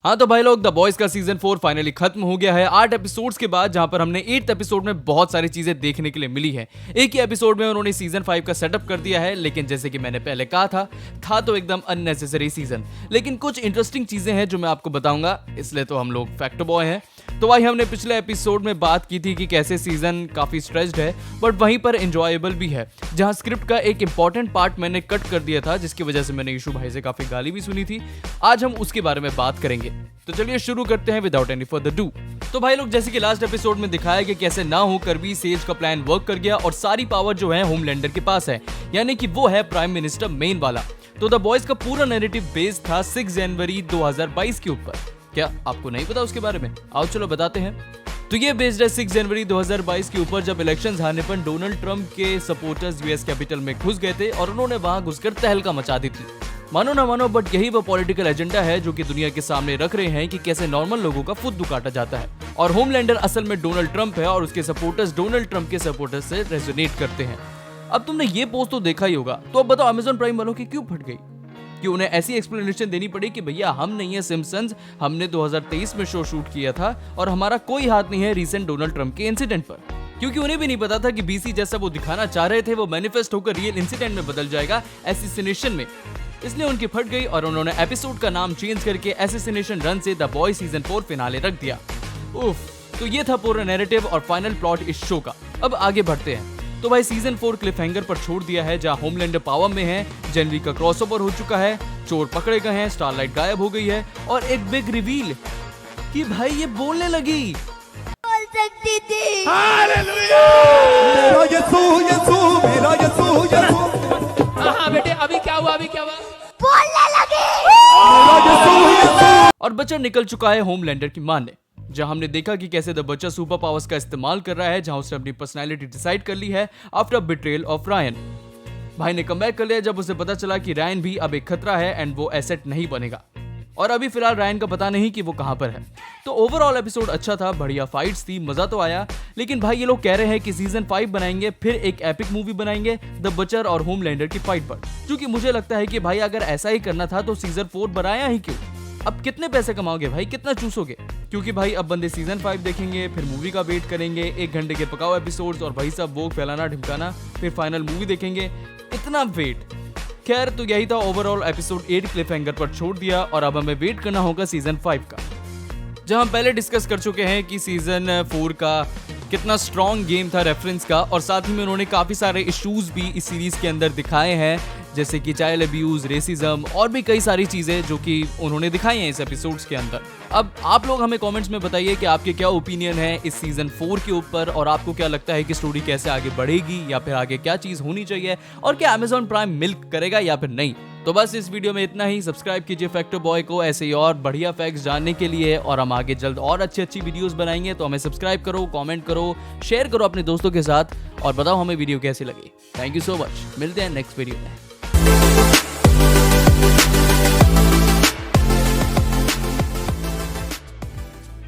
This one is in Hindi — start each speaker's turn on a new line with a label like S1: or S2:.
S1: हाँ तो भाई लोग, द बॉयज का सीजन 4 फाइनली खत्म हो गया है 8 एपिसोड्स के बाद, जहां पर हमने 8th एपिसोड में बहुत सारी चीजें देखने के लिए मिली है। एक ही एपिसोड में उन्होंने सीजन 5 का सेटअप कर दिया है, लेकिन जैसे कि मैंने पहले कहा था तो एकदम अननेसेसरी सीजन। लेकिन कुछ इंटरेस्टिंग चीजें हैं जो मैं आपको बताऊंगा, इसलिए तो हम लोग फैक्ट बॉय हैं। तो भाई हमने पिछले एपिसोड में बात की थी कि कैसे सीजन काफी स्ट्रेस्ड है बट वहीं पर एंजॉयबल भी है, जहां स्क्रिप्ट का एक इंपॉर्टेंट पार्ट मैंने कट कर दिया था, जिसकी वजह से मैंने यशु भाई से काफी गाली भी सुनी थी। आज हम उसके बारे में बात करेंगे, तो चलिए शुरू करते हैं विदाउट एनी फर्दर डू। तो भाई लोग, जैसे कि लास्ट एपिसोड में दिखाया कि कैसे ना होकर भी सेज का प्लान वर्क कर गया और सारी पावर जो है होमलैंडर के पास है, यानी कि वो है प्राइम मिनिस्टर मेन वाला। तो द बॉयज का पूरा नैरेटिव बेस्ड था 6 जनवरी 2022 के ऊपर। क्या आपको नहीं पता उसके बारे में? आओ चलो बताते हैं। तो ये बेस्ड है 6 जनवरी 2022 के ऊपर, जब इलेक्शंस हारने पर डोनाल्ड ट्रंप के सपोर्टर्स यूएस कैपिटल में घुस गए थे और उन्होंने वहां घुसकर तहलका मचा दी थी। मानो ना मानो, बट यही वो पॉलिटिकल एजेंडा है जो कि दुनिया के सामने रख रहे हैं कि कैसे नॉर्मल लोगों का फुद्दू काटा जाता है। और होमलैंडर असल में डोनाल्ड ट्रंप है और उसके सपोर्टर्स डोनाल्ड ट्रंप के सपोर्टर्स से रेजोनेट करते हैं। अब तुमने ये पोस्ट तो देखा ही होगा, तो अब बताओ अमेज़न प्राइम वालों की क्यों फट गई? कि उन्हें ऐसी एक्सप्लेनेशन देनी पड़ी कि भैया हम नहीं है सिम्पसन्स, हमने 2023 में शो शूट किया था और हमारा कोई हाथ नहीं है रीसेंट डोनाल्ड ट्रंप के इंसिडेंट पर। क्योंकि उन्हें भी नहीं पता था कि बीसी जैसा वो दिखाना चाह रहे थे वो मैनिफेस्ट होकर रियल इंसिडेंट में बदल जाएगा एसिसिनेशन में। इसलिए उनकी फट गई और उन्होंने एपिसोड का नाम चेंज करके एसिसिनेशन रन से द बॉय सीजन 4 फिनाले रख दिया। उफ, तो ये था पूरा नैरेटिव और फाइनल प्लॉट इस शो का। अब आगे बढ़ते हैं। तो भाई सीजन 4 क्लिफहैंगर पर छोड़ दिया है, जहां होमलैंडर पावर में है, जनवरी का क्रॉसओवर हो चुका है, चोर पकड़े गए हैं, स्टारलाइट गायब हो गई है और एक बिग रिवील कि भाई ये बोलने लगी।
S2: बोल सकती थी।
S3: हालेलुया! मेरा यीशु यीशु मेरा यीशु यीशु।
S4: हाँ बेटे, अभी क्या हुआ?
S2: बोलने लगी।
S3: मेरा यीशु यीशु।
S1: और बच्चा निकल चुका है होमलैंडर की मारने, जहां हमने देखा कि कैसे द बच्चा सुपर पावर्स का इस्तेमाल कर रहा है, जहां उसने अपनी पर्सनालिटी डिसाइड कर ली है आफ्टर बिट्रेयल ऑफ रायन। भाई ने कमबैक कर लिया जब उसे पता चला कि रायन भी अब एक खतरा है एंड वो एसेट नहीं बनेगा। और अभी फिलहाल रायन का पता नहीं कि वो कहां पर है। तो ओवरऑल एपिसोड अच्छा था, बढ़िया फाइट्स थी, मजा तो आया। लेकिन भाई ये लोग कह रहे हैं कि सीजन 5 बनाएंगे, फिर एक एपिक मूवी बनाएंगे द बचर और होमलैंडर की फाइट पर। क्योंकि मुझे लगता है कि भाई अगर ऐसा ही करना था तो सीजन 4 बनाया ही क्यों? अब कितने पैसे कमाओगे भाई, कितना चूसोगे? क्योंकि भाई अब बंदे सीजन 5 देखेंगे, फिर मूवी का वेट करेंगे, 1 घंटे के पकाओ एपिसोड्स और भाई सब वो फैलाना ढिमकाना, फिर फाइनल मूवी देखेंगे, इतना वेट। खैर, तो यही था ओवरऑल एपिसोड 8 क्लिफहैंगर पर छोड़ दिया और अब हमें वेट करना होगा सीजन 5 का, जहां हम पहले डिस्कस कर चुके हैं कि सीजन 4 का कितना स्ट्रॉन्ग गेम था रेफरेंस का, और साथ ही में उन्होंने काफी सारे इश्यूज भी इस सीरीज के अंदर दिखाए हैं, जैसे कि चाइल्ड अब्यूज, रेसिज्म और भी कई सारी चीजें जो कि उन्होंने दिखाई हैं इस एपिसोड्स के अंदर। अब आप लोग हमें कमेंट्स में बताइए कि आपके क्या ओपिनियन है इस सीजन 4 के ऊपर, और आपको क्या लगता है कि स्टोरी कैसे आगे बढ़ेगी या फिर आगे क्या चीज होनी चाहिए, और क्या अमेज़न प्राइम मिल्क करेगा या फिर नहीं। तो बस इस वीडियो में इतना ही। सब्सक्राइब कीजिए फैक्टर बॉय को ऐसे ही और बढ़िया फैक्ट्स जानने के लिए, और हम आगे जल्द और अच्छी वीडियोस बनाएंगे। तो हमें सब्सक्राइब करो, कमेंट करो, शेयर करो अपने दोस्तों के साथ और बताओ हमें वीडियो कैसी लगी। थैंक यू सो मच, मिलते हैं नेक्स्ट वीडियो में।